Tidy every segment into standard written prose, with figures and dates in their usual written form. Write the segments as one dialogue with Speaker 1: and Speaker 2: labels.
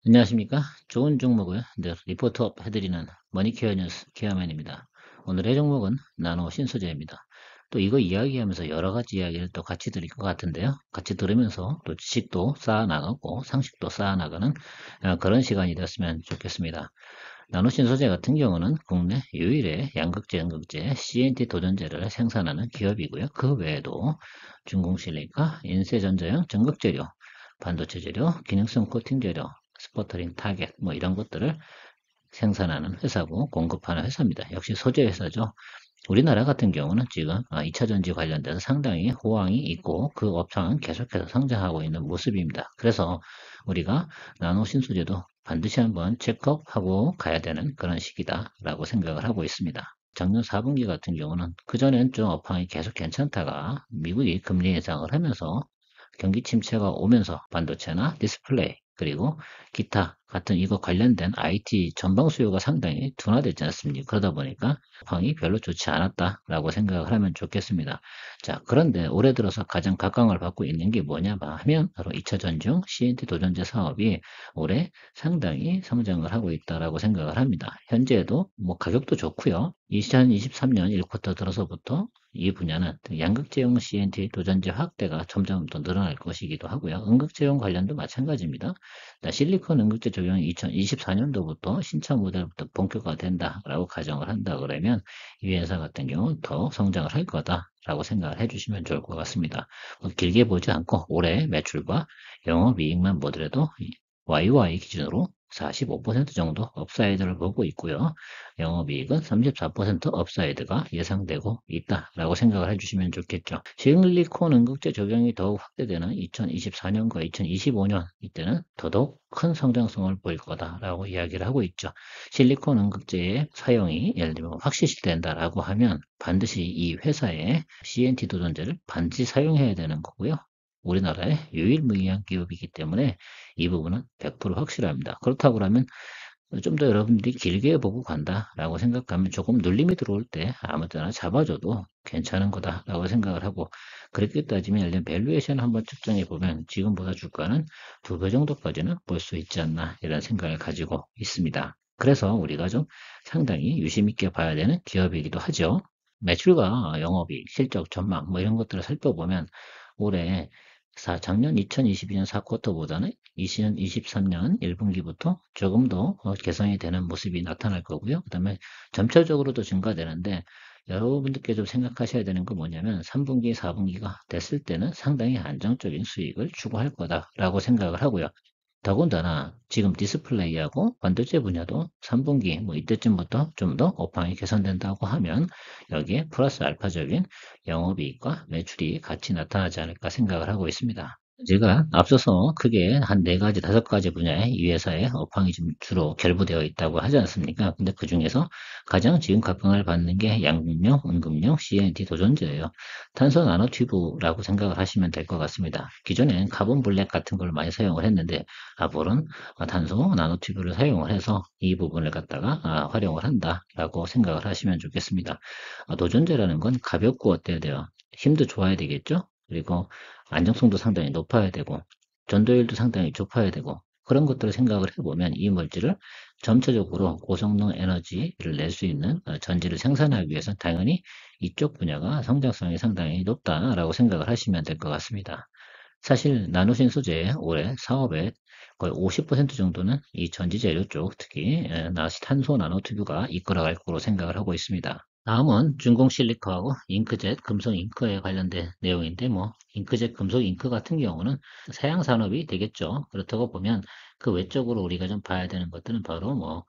Speaker 1: 안녕하십니까. 좋은 종목을 늘 리포트업 해드리는 머니케어 뉴스 케어맨입니다. 오늘의 종목은 나노 신소재입니다. 또 이거 이야기하면서 여러 가지 이야기를 또 같이 드릴 것 같은데요. 같이 들으면서 또 지식도 쌓아나가고 상식도 쌓아나가는 그런 시간이 됐으면 좋겠습니다. 나노 신소재 같은 경우는 국내 유일의 양극재, 음극재, CNT 도전재를 생산하는 기업이고요. 그 외에도 중공실리카, 인쇄전자용 전극재료, 반도체 재료, 기능성 코팅 재료, 스퍼터링 타겟 뭐 이런 것들을 생산하는 회사고 공급하는 회사입니다. 역시 소재 회사죠. 우리나라 같은 경우는 지금 2차 전지 관련돼서 상당히 호황이 있고 그 업황은 계속해서 성장하고 있는 모습입니다. 그래서 우리가 나노 신소재도 반드시 한번 체크업하고 가야 되는 그런 시기다라고 생각을 하고 있습니다. 작년 4분기 같은 경우는 그전엔 좀 업황이 계속 괜찮다가 미국이 금리 인상을 하면서 경기 침체가 오면서 반도체나 디스플레이 그리고 기타 같은 이거 관련된 IT 전방 수요가 상당히 둔화됐지 않습니까? 그러다 보니까 상황이 별로 좋지 않았다라고 생각을 하면 좋겠습니다. 자, 그런데 올해 들어서 가장 각광을 받고 있는 게 뭐냐 하면 바로 2차 전지용 CNT 도전제 사업이 올해 상당히 성장을 하고 있다라고 생각을 합니다. 현재도 뭐 가격도 좋고요. 2023년 1쿼터 들어서부터 이 분야는 양극재용 CNT 도전제 확대가 점점 더 늘어날 것이기도 하고요. 음극재용 관련도 마찬가지입니다. 실리콘 음극재 적용이 2024년도부터 신차 모델부터 본격화된다라고 가정을 한다 그러면 이 회사 같은 경우는 더 성장을 할 거다라고 생각을 해주시면 좋을 것 같습니다. 길게 보지 않고 올해 매출과 영업이익만 보더라도 YY 기준으로 45% 정도 업사이드를 보고 있고요. 영업이익은 34% 업사이드가 예상되고 있다라고 생각을 해주시면 좋겠죠. 실리콘 음극재 적용이 더욱 확대되는 2024년과 2025년 이때는 더더욱 큰 성장성을 보일 거다라고 이야기를 하고 있죠. 실리콘 음극재의 사용이 예를 들면 확실시된다라고 하면 반드시 이 회사의 CNT 도전제를 반드시 사용해야 되는 거고요. 우리나라의 유일무이한 기업이기 때문에 이 부분은 100% 확실합니다. 그렇다고 하면 좀 더 여러분들이 길게 보고 간다라고 생각하면 조금 눌림이 들어올 때 아무 때나 잡아줘도 괜찮은 거다라고 생각을 하고 그렇게 따지면 예를 들면 밸류에이션 한번 측정해 보면 지금보다 주가는 2배 정도까지는 볼 수 있지 않나 이런 생각을 가지고 있습니다. 그래서 우리가 좀 상당히 유심 있게 봐야 되는 기업이기도 하죠. 매출과 영업이익, 실적 전망 뭐 이런 것들을 살펴보면 올해 작년 2022년 4쿼터보다는 2023년 1분기부터 조금 더 개선이 되는 모습이 나타날 거고요. 그 다음에 점차적으로도 증가되는데 여러분들께 좀 생각하셔야 되는 건 뭐냐면 3분기, 4분기가 됐을 때는 상당히 안정적인 수익을 추구할 거다라고 생각을 하고요. 더군다나 지금 디스플레이하고 반도체 분야도 3분기 뭐 이때쯤부터 좀 더 업황이 개선된다고 하면 여기에 플러스 알파적인 영업이익과 매출이 같이 나타나지 않을까 생각을 하고 있습니다. 제가 앞서서 크게 한 4가지, 5가지 분야에 이 회사의 업황이 좀 주로 결부되어 있다고 하지 않습니까? 근데 그 중에서 가장 지금 각광을 받는 게 양극용, 은극용, CNT 도전제예요. 탄소 나노튜브라고 생각을 하시면 될 것 같습니다. 기존엔 카본 블랙 같은 걸 많이 사용을 했는데 앞으로는 탄소 나노튜브를 사용을 해서 이 부분을 갖다가 활용을 한다라고 생각을 하시면 좋겠습니다. 도전제라는 건 가볍고 어때야 돼요? 힘도 좋아야 되겠죠? 그리고 안정성도 상당히 높아야 되고 전도율도 상당히 높아야 되고 그런 것들을 생각을 해보면 이 물질을 점차적으로 고성능 에너지를 낼 수 있는 전지를 생산하기 위해서 당연히 이쪽 분야가 성장성이 상당히 높다라고 생각을 하시면 될 것 같습니다. 사실 나노신 소재의 올해 사업의 거의 50% 정도는 이 전지재료 쪽, 특히 탄소 나노튜브가 이끌어갈 거로 생각을 하고 있습니다. 다음은 준공 실리커하고 잉크젯 금속 잉크에 관련된 내용인데 뭐 잉크젯 금속 잉크 같은 경우는 사양 산업이 되겠죠. 그렇다고 보면 그 외적으로 우리가 좀 봐야 되는 것들은 바로 뭐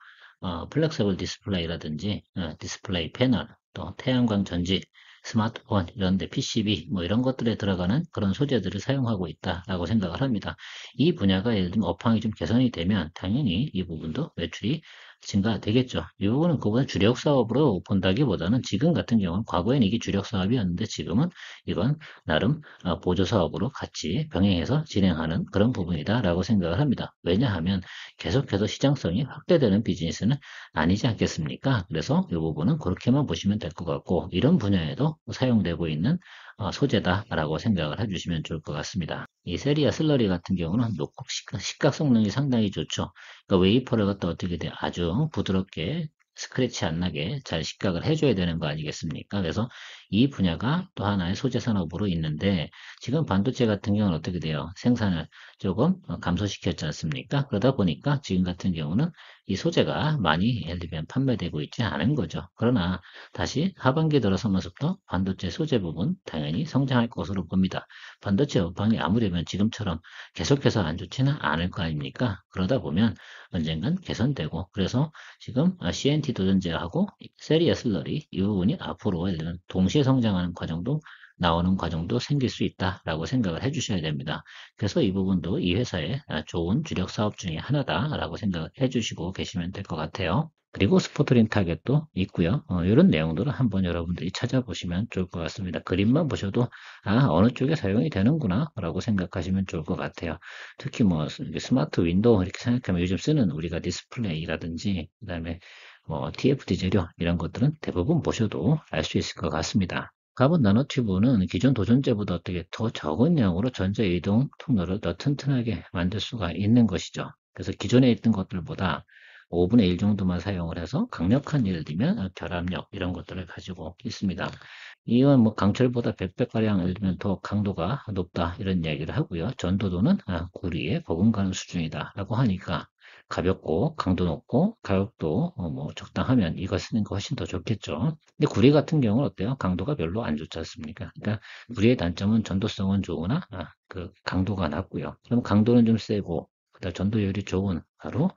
Speaker 1: 플렉서블 디스플레이라든지 디스플레이 패널 또 태양광 전지 스마트폰 이런 데 PCB 뭐 이런 것들에 들어가는 그런 소재들을 사용하고 있다라고 생각을 합니다. 이 분야가 예를 들면 업황이 좀 개선이 되면 당연히 이 부분도 매출이 증가되겠죠. 이 부분은 그보다 주력 사업으로 본다기보다는 지금 같은 경우는 과거에는 이게 주력 사업이었는데 지금은 이건 나름 보조 사업으로 같이 병행해서 진행하는 그런 부분이다라고 생각을 합니다. 왜냐하면 계속해서 시장성이 확대되는 비즈니스는 아니지 않겠습니까? 그래서 이 부분은 그렇게만 보시면 될 것 같고 이런 분야에도 사용되고 있는 소재다라고 생각을 해주시면 좋을 것 같습니다. 이 세리아 슬러리 같은 경우는 녹고 식각 성능이 상당히 좋죠. 그러니까 웨이퍼를 갖다 어떻게 돼 아주 부드럽게 스크래치 안 나게 잘 식각을 해줘야 되는 거 아니겠습니까? 그래서 이 분야가 또 하나의 소재 산업으로 있는데 지금 반도체 같은 경우는 어떻게 돼요? 생산을 조금 감소시켰지 않습니까? 그러다 보니까 지금 같은 경우는 이 소재가 많이 예를 들면 판매되고 있지 않은 거죠. 그러나 다시 하반기 들어서면서부터 반도체 소재 부분 당연히 성장할 것으로 봅니다. 반도체 업황이 아무래도 지금처럼 계속해서 안 좋지는 않을 거 아닙니까? 그러다 보면 언젠간 개선되고 그래서 지금 CNT 도전제하고 세리아 슬러리 이 부분이 앞으로 동시에 성장하는 과정도 나오는 과정도 생길 수 있다라고 생각을 해주셔야 됩니다. 그래서 이 부분도 이 회사의 좋은 주력 사업 중에 하나다라고 생각을 해주시고 계시면 될 것 같아요. 그리고 스포트링 타겟도 있고요. 이런 내용들을 한번 여러분들이 찾아보시면 좋을 것 같습니다. 그림만 보셔도 어느 쪽에 사용이 되는구나 라고 생각하시면 좋을 것 같아요. 특히 뭐 스마트 윈도우 이렇게 생각하면 요즘 쓰는 우리가 디스플레이라든지 그다음에 뭐 TFT 재료 이런 것들은 대부분 보셔도 알 수 있을 것 같습니다. 카본 나노튜브는 기존 도전제보다 어떻게 더 적은 양으로 전자 이동 통로를 더 튼튼하게 만들 수가 있는 것이죠. 그래서 기존에 있던 것들보다 5분의 1 정도만 사용을 해서 강력한 예를 들면 결합력 이런 것들을 가지고 있습니다. 이건 뭐 강철보다 100배가량 예를 들면 더 강도가 높다 이런 이야기를 하고요. 전도도는 구리에 버금가는 수준이다 라고 하니까 가볍고 강도 높고 가격도 뭐 적당하면 이거 쓰는 거 훨씬 더 좋겠죠. 근데 구리 같은 경우는 어때요? 강도가 별로 안 좋지 않습니까? 그러니까 구리의 단점은 전도성은 좋으나 그 강도가 낮고요. 그럼 강도는 좀 세고 그다음 전도율이 좋은 바로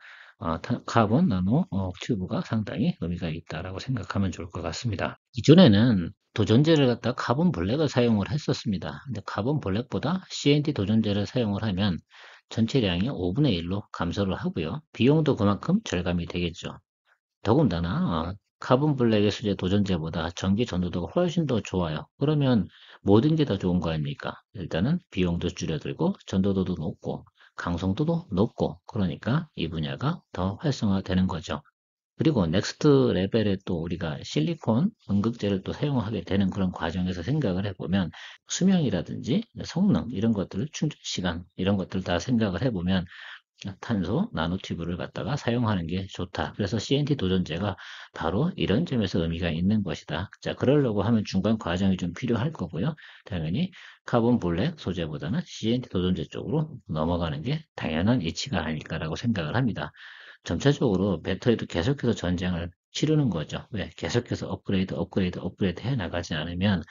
Speaker 1: 카본 나노 튜브가 상당히 의미가 있다라고 생각하면 좋을 것 같습니다. 기존에는 도전제를 갖다 카본 블랙을 사용을 했었습니다. 근데 카본 블랙보다 CNT 도전제를 사용을 하면 전체량이 5분의 1로 감소를 하고요. 비용도 그만큼 절감이 되겠죠. 더군다나 카본 블랙의 수제 도전제보다 전기 전도도가 훨씬 더 좋아요. 그러면 모든 게 다 좋은 거 아닙니까? 일단은 비용도 줄여들고 전도도도 높고 강성도도 높고 그러니까 이 분야가 더 활성화되는 거죠. 그리고 넥스트 레벨에 또 우리가 실리콘 음극재를 또 사용하게 되는 그런 과정에서 생각을 해보면 수명이라든지 성능 이런 것들을 충전 시간 이런 것들 다 생각을 해보면 탄소 나노튜브를 갖다가 사용하는 게 좋다. 그래서 CNT 도전제가 바로 이런 점에서 의미가 있는 것이다. 자, 그러려고 하면 중간 과정이 좀 필요할 거고요. 당연히 카본 블랙 소재보다는 CNT 도전제 쪽으로 넘어가는 게 당연한 이치가 아닐까라고 생각을 합니다. 점차적으로 배터리도 계속해서 전쟁을 치르는 거죠. 왜? 계속해서 업그레이드 해 나가지 않으면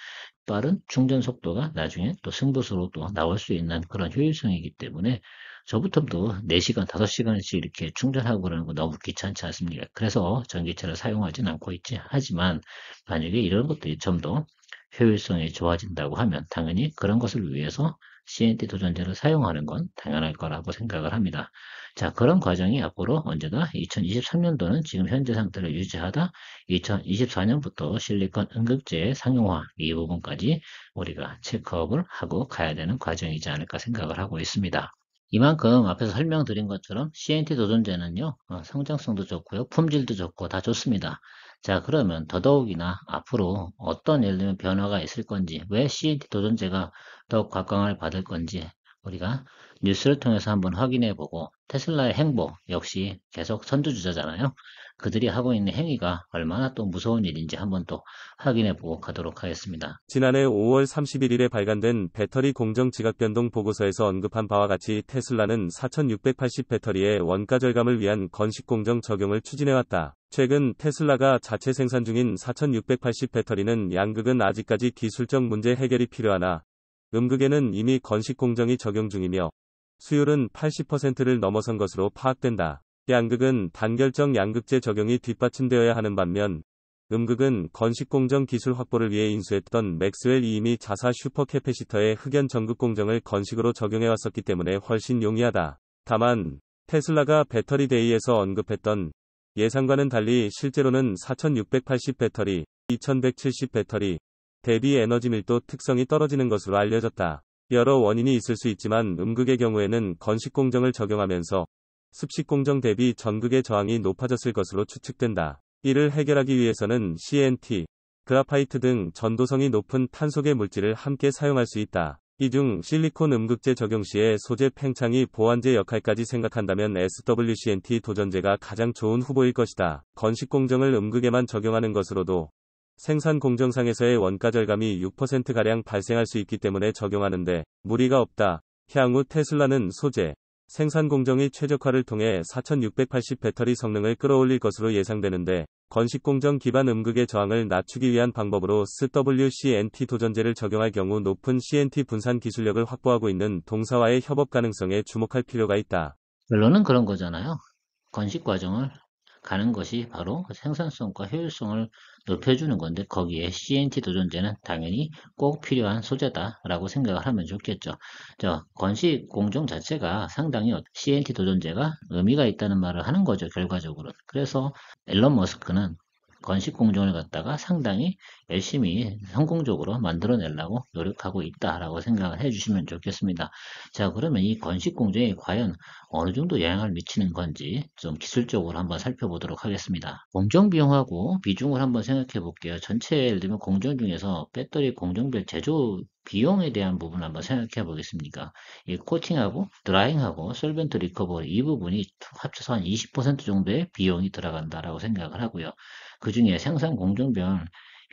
Speaker 1: 빠른 충전 속도가 나중에 또 승부수로 또 나올 수 있는 그런 효율성이기 때문에 저부터도 4시간, 5시간씩 이렇게 충전하고 그러는 거 너무 귀찮지 않습니까? 그래서 전기차를 사용하진 않고 있지. 하지만 만약에 이런 것들이 좀 더 효율성이 좋아진다고 하면 당연히 그런 것을 위해서 CNT 도전제를 사용하는 건 당연할 거라고 생각을 합니다. 자, 그런 과정이 앞으로 언제나 2023년도는 지금 현재 상태를 유지하다 2024년부터 실리콘 음극재의 상용화 이 부분까지 우리가 체크업을 하고 가야 되는 과정이지 않을까 생각을 하고 있습니다. 이만큼 앞에서 설명드린 것처럼 CNT 도전제는요, 성장성도 좋고요, 품질도 좋고 다 좋습니다. 자, 그러면 더더욱이나 앞으로 어떤 예를 들면 변화가 있을 건지, 왜 CNT 도전제가 더욱 각광을 받을 건지 우리가 뉴스를 통해서 한번 확인해 보고 테슬라의 행보 역시 계속 선두주자잖아요. 그들이 하고 있는 행위가 얼마나 또 무서운 일인지 한번 또 확인해 보고 가도록 하겠습니다.
Speaker 2: 지난해 5월 31일에 발간된 배터리 공정 지각 변동 보고서에서 언급한 바와 같이 테슬라는 4680 배터리의 원가 절감을 위한 건식 공정 적용을 추진해왔다. 최근 테슬라가 자체 생산 중인 4680 배터리는 양극은 아직까지 기술적 문제 해결이 필요하나 음극에는 이미 건식 공정이 적용 중이며 수율은 80%를 넘어선 것으로 파악된다. 양극은 단결정 양극재 적용이 뒷받침되어야 하는 반면 음극은 건식 공정 기술 확보를 위해 인수했던 맥스웰이 이미 자사 슈퍼 캐패시터의 흑연 전극 공정을 건식으로 적용해왔었기 때문에 훨씬 용이하다. 다만 테슬라가 배터리 데이에서 언급했던 예상과는 달리 실제로는 4680 배터리, 2170 배터리 대비 에너지 밀도 특성이 떨어지는 것으로 알려졌다. 여러 원인이 있을 수 있지만 음극의 경우에는 건식 공정을 적용하면서 습식 공정 대비 전극의 저항이 높아졌을 것으로 추측된다. 이를 해결하기 위해서는 CNT 그라파이트 등 전도성이 높은 탄소계 물질을 함께 사용할 수 있다. 이 중 실리콘 음극재 적용 시에 소재 팽창이 보완제 역할까지 생각한다면 SWCNT 도전제가 가장 좋은 후보일 것이다. 건식 공정을 음극에만 적용하는 것으로도 생산 공정상에서의 원가 절감이 6%가량 발생할 수 있기 때문에 적용하는데 무리가 없다. 향후 테슬라는 소재, 생산 공정의 최적화를 통해 4680 배터리 성능을 끌어올릴 것으로 예상되는데, 건식 공정 기반 음극의 저항을 낮추기 위한 방법으로 SWCNT 도전제를 적용할 경우 높은 CNT 분산 기술력을 확보하고 있는 동사와의 협업 가능성에 주목할 필요가 있다.
Speaker 1: 결론은 그런 거잖아요. 건식 과정을 가는 것이 바로 그 생산성과 효율성을 높여주는 건데 거기에 CNT 도전제는 당연히 꼭 필요한 소재다라고 생각을 하면 좋겠죠. 건식 공정 자체가 상당히 CNT 도전제가 의미가 있다는 말을 하는 거죠, 결과적으로. 그래서 앨런 머스크는 건식 공정을 갖다가 상당히 열심히 성공적으로 만들어내려고 노력하고 있다라고 생각을 해주시면 좋겠습니다. 자, 그러면 이 건식 공정이 과연 어느 정도 영향을 미치는 건지 좀 기술적으로 한번 살펴보도록 하겠습니다. 공정 비용하고 비중을 한번 생각해 볼게요. 전체 예를 들면 공정 중에서 배터리 공정별 제조 비용에 대한 부분을 한번 생각해 보겠습니다. 이 코팅하고 드라잉하고 솔벤트 리커버리 이 부분이 합쳐서 한 20% 정도의 비용이 들어간다라고 생각을 하고요. 그 중에 생산 공정별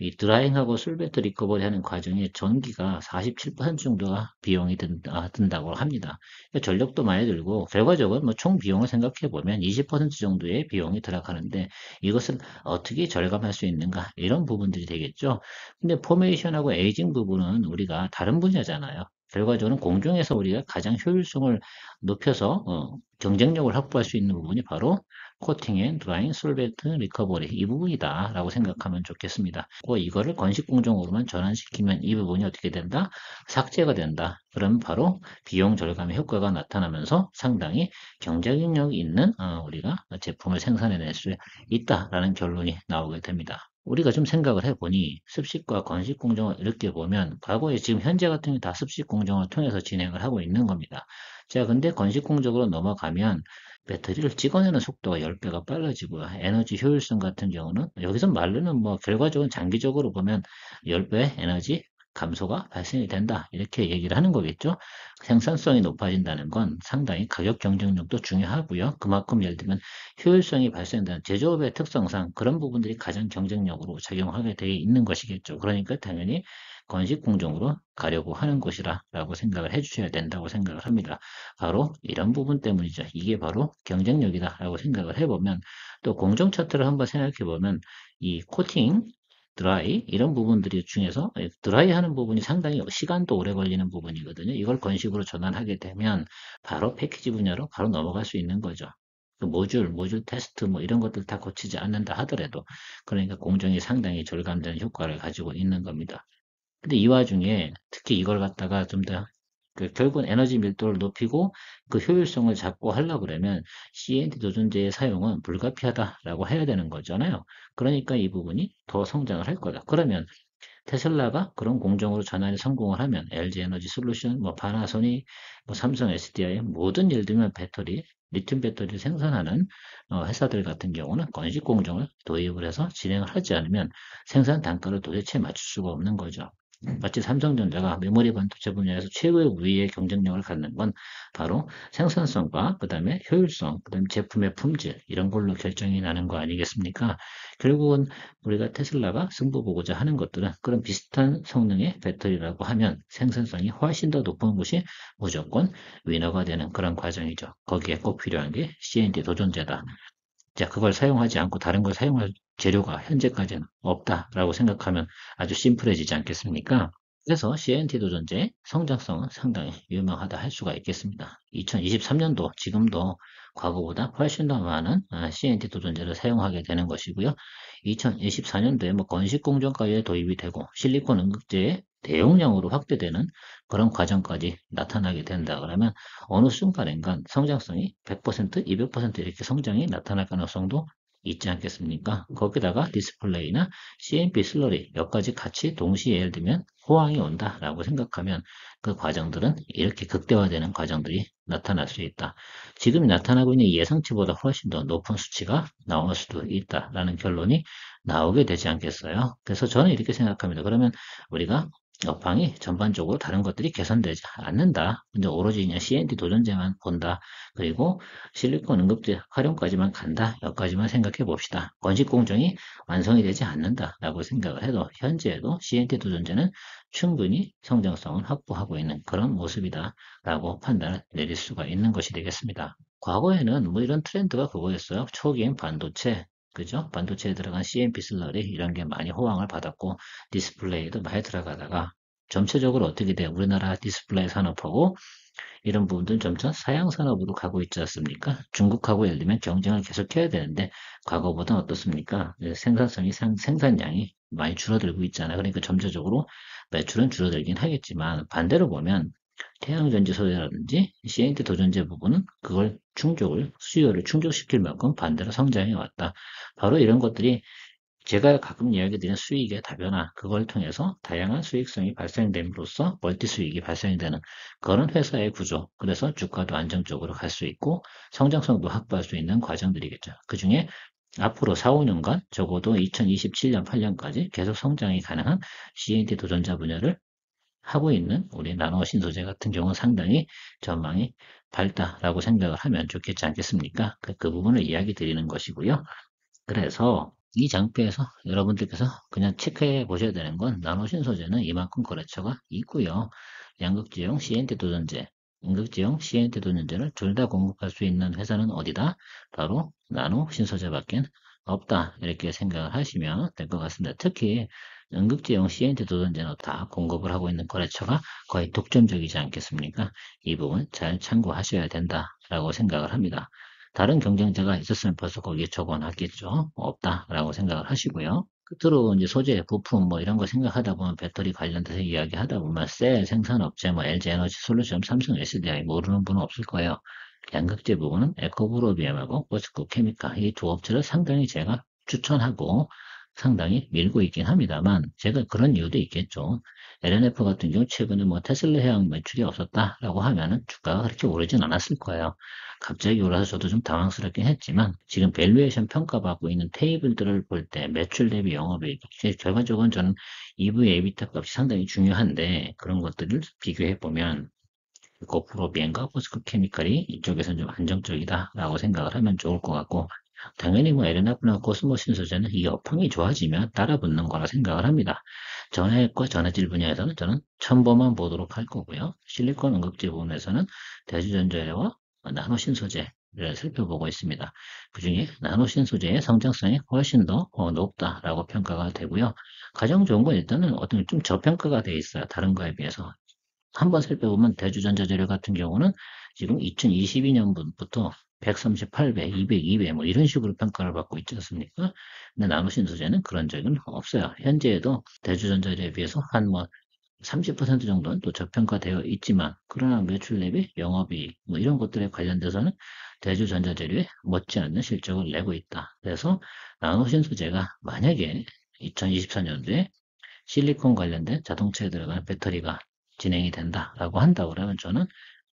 Speaker 1: 이 드라잉하고 솔벤트 리커버리 하는 과정에 전기가 47% 정도가 비용이 든다고 합니다. 전력도 많이 들고 결과적으로 뭐 총 비용을 생각해 보면 20% 정도의 비용이 들어가는데 이것을 어떻게 절감할 수 있는가 이런 부분들이 되겠죠. 근데 포메이션하고 에이징 부분은 우리가 다른 분야잖아요. 결과적으로 공정에서 우리가 가장 효율성을 높여서 경쟁력을 확보할 수 있는 부분이 바로 코팅 앤 드라잉 솔벤트 리커버리 이 부분이다라고 생각하면 좋겠습니다. 이거를 건식 공정으로만 전환시키면 이 부분이 어떻게 된다? 삭제가 된다. 그러면 바로 비용 절감의 효과가 나타나면서 상당히 경쟁력 있는 우리가 제품을 생산해낼 수 있다라는 결론이 나오게 됩니다. 우리가 좀 생각을 해보니 습식과 건식 공정을 이렇게 보면 과거에 지금 현재 같은 경우 다 습식 공정을 통해서 진행을 하고 있는 겁니다. 자, 근데 건식 공정으로 넘어가면 배터리를 찍어내는 속도가 10배가 빨라지고요. 에너지 효율성 같은 경우는 여기서 말로는 뭐 결과적으로 장기적으로 보면 10배 에너지 감소가 발생이 된다. 이렇게 얘기를 하는 거겠죠. 생산성이 높아진다는 건 상당히 가격 경쟁력도 중요하고요. 그만큼 예를 들면 효율성이 발생되는 제조업의 특성상 그런 부분들이 가장 경쟁력으로 작용하게 되어 있는 것이겠죠. 그러니까 당연히 건식 공정으로 가려고 하는 것이라고 생각을 해주셔야 된다고 생각을 합니다. 바로 이런 부분 때문이죠. 이게 바로 경쟁력이다라고 생각을 해보면 또 공정 차트를 한번 생각해 보면 이 코팅 드라이 이런 부분들이 중에서 드라이 하는 부분이 상당히 시간도 오래 걸리는 부분이거든요. 이걸 건식으로 전환하게 되면 바로 패키지 분야로 바로 넘어갈 수 있는 거죠. 그 모듈 테스트 뭐 이런 것들 다 거치지 않는다 하더라도 그러니까 공정이 상당히 절감되는 효과를 가지고 있는 겁니다. 근데 이 와중에 특히 이걸 갖다가 좀 더 결국은 에너지 밀도를 높이고 그 효율성을 잡고 하려고 그러면 CNT 도전제의 사용은 불가피하다라고 해야 되는 거잖아요. 그러니까 이 부분이 더 성장을 할 거다. 그러면 테슬라가 그런 공정으로 전환에 성공을 하면 LG 에너지 솔루션, 뭐 파나소닉, 뭐 삼성 SDI 모든 예를 들면 배터리, 리튬 배터리를 생산하는 회사들 같은 경우는 건식 공정을 도입을 해서 진행을 하지 않으면 생산 단가를 도대체 맞출 수가 없는 거죠. 마치 삼성전자가 메모리 반도체 분야에서 최고의 우위의 경쟁력을 갖는 건 바로 생산성과 그다음에 효율성, 그다음에 제품의 품질 이런 걸로 결정이 나는 거 아니겠습니까? 결국은 우리가 테슬라가 승부 보고자 하는 것들은 그런 비슷한 성능의 배터리라고 하면 생산성이 훨씬 더 높은 것이 무조건 위너가 되는 그런 과정이죠. 거기에 꼭 필요한 게 CNT 도전제다. 자, 그걸 사용하지 않고 다른 걸 사용할 재료가 현재까지는 없다라고 생각하면 아주 심플해지지 않겠습니까? 그래서 CNT 도전제의 성장성은 상당히 유명하다 할 수가 있겠습니다. 2023년도 지금도 과거보다 훨씬 더 많은 CNT 도전제를 사용하게 되는 것이고요. 2024년도에 뭐 건식 공정까지 도입이 되고 실리콘 음극재의 대용량으로 확대되는 그런 과정까지 나타나게 된다 그러면 어느 순간인가 성장성이 100%, 200% 이렇게 성장이 나타날 가능성도 있지 않겠습니까? 거기다가 디스플레이나 CMP 슬러리 몇 가지 같이 동시에 예를 들면 호황이 온다라고 생각하면 그 과정들은 이렇게 극대화되는 과정들이 나타날 수 있다. 지금 나타나고 있는 예상치보다 훨씬 더 높은 수치가 나올 수도 있다라는 결론이 나오게 되지 않겠어요? 그래서 저는 이렇게 생각합니다. 그러면 우리가 업황이 전반적으로 다른 것들이 개선되지 않는다. 근데 오로지 그냥 CNT 도전제만 본다. 그리고 실리콘 응급제 활용까지만 간다. 여기까지만 생각해 봅시다. 건식 공정이 완성이 되지 않는다라고 생각을 해도 현재에도 CNT 도전제는 충분히 성장성을 확보하고 있는 그런 모습이다라고 판단을 내릴 수가 있는 것이 되겠습니다. 과거에는 뭐 이런 트렌드가 그거였어요. 초기엔 반도체, 그죠? 반도체에 들어간 CMP 슬러리 이런 게 많이 호황을 받았고 디스플레이도 많이 들어가다가 전체적으로 어떻게 돼요? 우리나라 디스플레이 산업하고 이런 부분들은 점차 사양 산업으로 가고 있지 않습니까? 중국하고 예를 들면 경쟁을 계속해야 되는데 과거보다 어떻습니까? 생산성이 생산량이 많이 줄어들고 있잖아요. 그러니까 점차적으로 매출은 줄어들긴 하겠지만 반대로 보면 태양전지 소재라든지 CNT 도전제 부분은 그걸 수요를 충족시킬 만큼 반대로 성장해 왔다. 바로 이런 것들이 제가 가끔 이야기 드리는 수익의 다변화, 그걸 통해서 다양한 수익성이 발생됨으로써 멀티 수익이 발생이 되는 그런 회사의 구조. 그래서 주가도 안정적으로 갈 수 있고 성장성도 확보할 수 있는 과정들이겠죠. 그 중에 앞으로 4, 5년간 적어도 2027년, 8년까지 계속 성장이 가능한 CNT 도전자 분야를 하고 있는 우리 나노 신소재 같은 경우는 상당히 전망이 밝다라고 생각을 하면 좋겠지 않겠습니까? 그 부분을 이야기 드리는 것이고요. 그래서 이 장표에서 여러분들께서 그냥 체크해 보셔야 되는 건 나노신 소재는 이만큼 거래처가 있고요. 양극재용 CNT 도전제, 음극재용 CNT 도전제를 둘 다 공급할 수 있는 회사는 어디다? 바로 나노 신소재밖에 없다. 이렇게 생각을 하시면 될 것 같습니다. 특히 음극재용 CNT 도전제는 다 공급을 하고 있는 거래처가 거의 독점적이지 않겠습니까? 이 부분 잘 참고하셔야 된다라고 생각을 합니다. 다른 경쟁자가 있었으면 벌써 거기에 적어놨겠죠. 없다라고 생각을 하시고요. 끝으로 이제 소재, 부품 뭐 이런 거 생각하다 보면 배터리 관련돼서 이야기하다 보면 셀 생산업체 뭐 LG 에너지 솔루션, 삼성 SDI 모르는 분은 없을 거예요. 양극재 부분은 에코브로비엠하고 포스코 케미카 이 두 업체를 상당히 제가 추천하고 상당히 밀고 있긴 합니다만 제가 그런 이유도 있겠죠. LNF 같은 경우 최근에 뭐 테슬라 해양 매출이 없었다라고 하면은 주가가 그렇게 오르진 않았을 거예요. 갑자기 올라서 저도 좀 당황스럽긴 했지만 지금 밸류에이션 평가받고 있는 테이블들을 볼 때 매출 대비 영업이익 결과적으로는 저는 EV, 에비타 값이 상당히 중요한데 그런 것들을 비교해 보면 고프로비엔과 포스코 케미칼이 이쪽에서는 좀 안정적이다라고 생각을 하면 좋을 것 같고 당연히 뭐 에르나프나 코스모 신소재는 이 업황이 좋아지면 따라붙는 거라 생각을 합니다. 전해액과 전해질 분야에서는 저는 첨보만 보도록 할 거고요. 실리콘 응급제 부분에서는 대주전자재와 나노 신소재를 살펴보고 있습니다. 그 중에 나노 신소재의 성장성이 훨씬 더 높다라고 평가가 되고요. 가장 좋은 건 일단은 어떤 좀 저평가가 돼 있어요. 다른 거에 비해서. 한번 살펴보면 대주전자재료 같은 경우는 지금 2022년부터 138배, 200, 200, 뭐 이런 식으로 평가를 받고 있지 않습니까? 근데 나노신소재는 그런 적은 없어요. 현재에도 대주전자재에 비해서 한 뭐 30% 정도는 또 저평가되어 있지만, 그러나 매출 대비 영업이익, 뭐 이런 것들에 관련돼서는 대주전자재료에 못지않는 실적을 내고 있다. 그래서 나노신소재가 만약에 2024년도에 실리콘 관련된 자동차에 들어가는 배터리가 진행이 된다라고 한다고 그러면 저는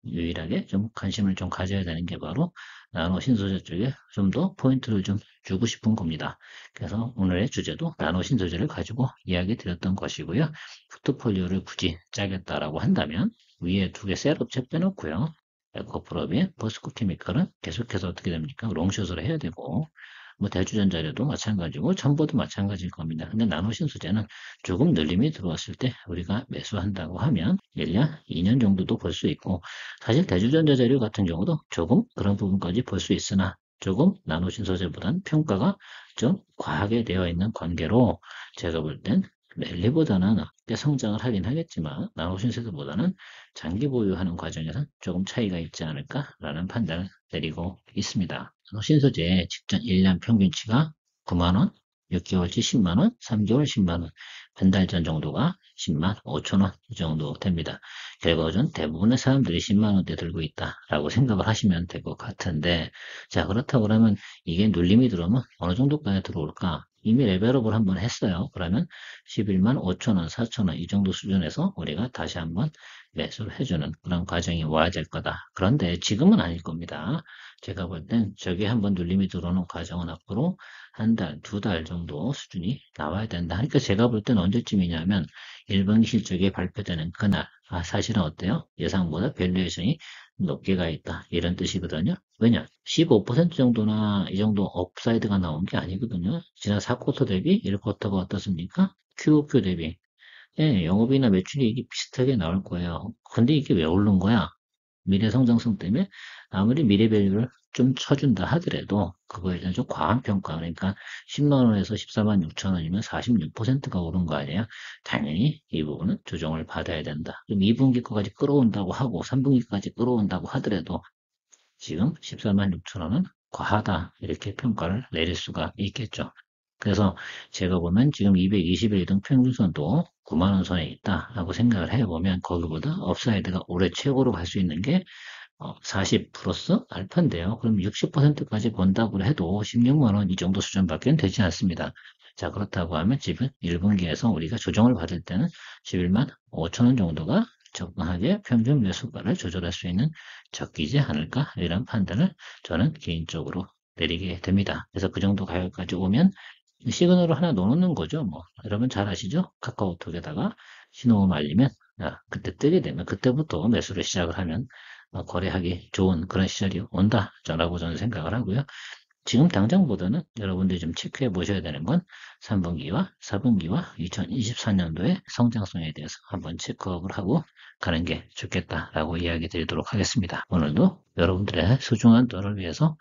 Speaker 1: 유일하게 좀 관심을 좀 가져야 되는 게 바로 나노 신소재 쪽에 좀 더 포인트를 좀 주고 싶은 겁니다. 그래서 오늘의 주제도 나노 신소재를 가지고 이야기 드렸던 것이고요. 포트폴리오를 굳이 짜겠다라고 한다면 위에 두 개 셋업체 빼놓고요. 에코프로비엔, 버스코케미컬은 계속해서 어떻게 됩니까? 롱숏으로 해야 되고 뭐 대주전자료도 마찬가지고 첨보도 마찬가지일 겁니다. 근데 나노신소재는 조금 늘림이 들어왔을 때 우리가 매수한다고 하면 1년, 2년 정도도 볼 수 있고 사실 대주전자 재료 같은 경우도 조금 그런 부분까지 볼 수 있으나 조금 나노신소재보다는 평가가 좀 과하게 되어 있는 관계로 제가 볼 땐 랠리보다는 꽤 성장을 하긴 하겠지만 나노신소재보다는 장기 보유하는 과정에서 조금 차이가 있지 않을까라는 판단을 내리고 있습니다. 나노신소재 직전 1년 평균치가 9만원, 6개월치 10만원, 3개월 10만원. 한 달 전 정도가 10만 5천 원 정도 됩니다. 결과적으로 대부분의 사람들이 10만 원대 들고 있다라고 생각을 하시면 될 것 같은데, 자, 그렇다고 그러면 이게 눌림이 들어오면 어느 정도까지 들어올까? 이미 레벨업을 한번 했어요. 그러면 11만 5천 원, 4천 원 이 정도 수준에서 우리가 다시 한번 매수를 해주는 그런 과정이 와야 될 거다. 그런데 지금은 아닐 겁니다. 제가 볼 땐 저게 한번 눌림이 들어오는 과정은 앞으로 한 달, 두 달 정도 수준이 나와야 된다. 그러니까 제가 볼 때는 언제쯤이냐면 1분기 실적이 발표되는 그날, 사실은 어때요? 예상보다 밸류에이션이 높게 가 있다. 이런 뜻이거든요. 왜냐? 15% 정도나 이 정도 업사이드가 나온 게 아니거든요. 지난 4쿼터 대비 1쿼터가 어떻습니까? QOQ 대비. 예, 영업이나 매출이 비슷하게 나올 거예요. 근데 이게 왜 오른 거야? 미래 성장성 때문에 아무리 미래 밸류를 좀 쳐준다 하더라도 그거에 대한 좀 과한 평가. 그러니까 10만 원에서 14만 6천 원이면 46%가 오른 거 아니에요? 당연히 이 부분은 조정을 받아야 된다. 그럼 2분기 거까지 끌어온다고 하고 3분기까지 끌어온다고 하더라도 지금 14만 6천 원은 과하다. 이렇게 평가를 내릴 수가 있겠죠. 그래서 제가 보면 지금 221 등 평균선도 9만 원 선에 있다라고 생각을 해보면 거기보다 업사이드가 올해 최고로 갈 수 있는 게 40 플러스 알파인데요. 그럼 60%까지 본다고 해도 16만 원 이 정도 수준밖에 되지 않습니다. 자, 그렇다고 하면 지금 1분기에서 우리가 조정을 받을 때는 11만 5천 원 정도가 적당하게 평균 매수가를 조절할 수 있는 적기지 않을까? 이런 판단을 저는 개인적으로 내리게 됩니다. 그래서 그 정도 가격까지 오면 시그널을 하나 넣어놓는 거죠. 뭐 여러분 잘 아시죠? 카카오톡에다가 신호음 알리면 그때 뜨게 되면 그때부터 매수를 시작을 하면 거래하기 좋은 그런 시절이 온다라고 저는 생각을 하고요. 지금 당장보다는 여러분들이 좀 체크해 보셔야 되는 건 3분기와 4분기와 2024년도의 성장성에 대해서 한번 체크업을 하고 가는 게 좋겠다라고 이야기 드리도록 하겠습니다. 오늘도 여러분들의 소중한 또를 위해서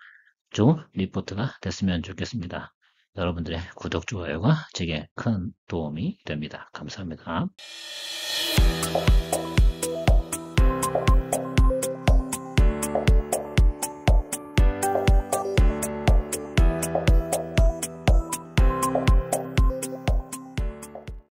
Speaker 1: 좋은 리포트가 됐으면 좋겠습니다. 여러분들의 구독, 좋아요가 제게 큰 도움이 됩니다. 감사합니다.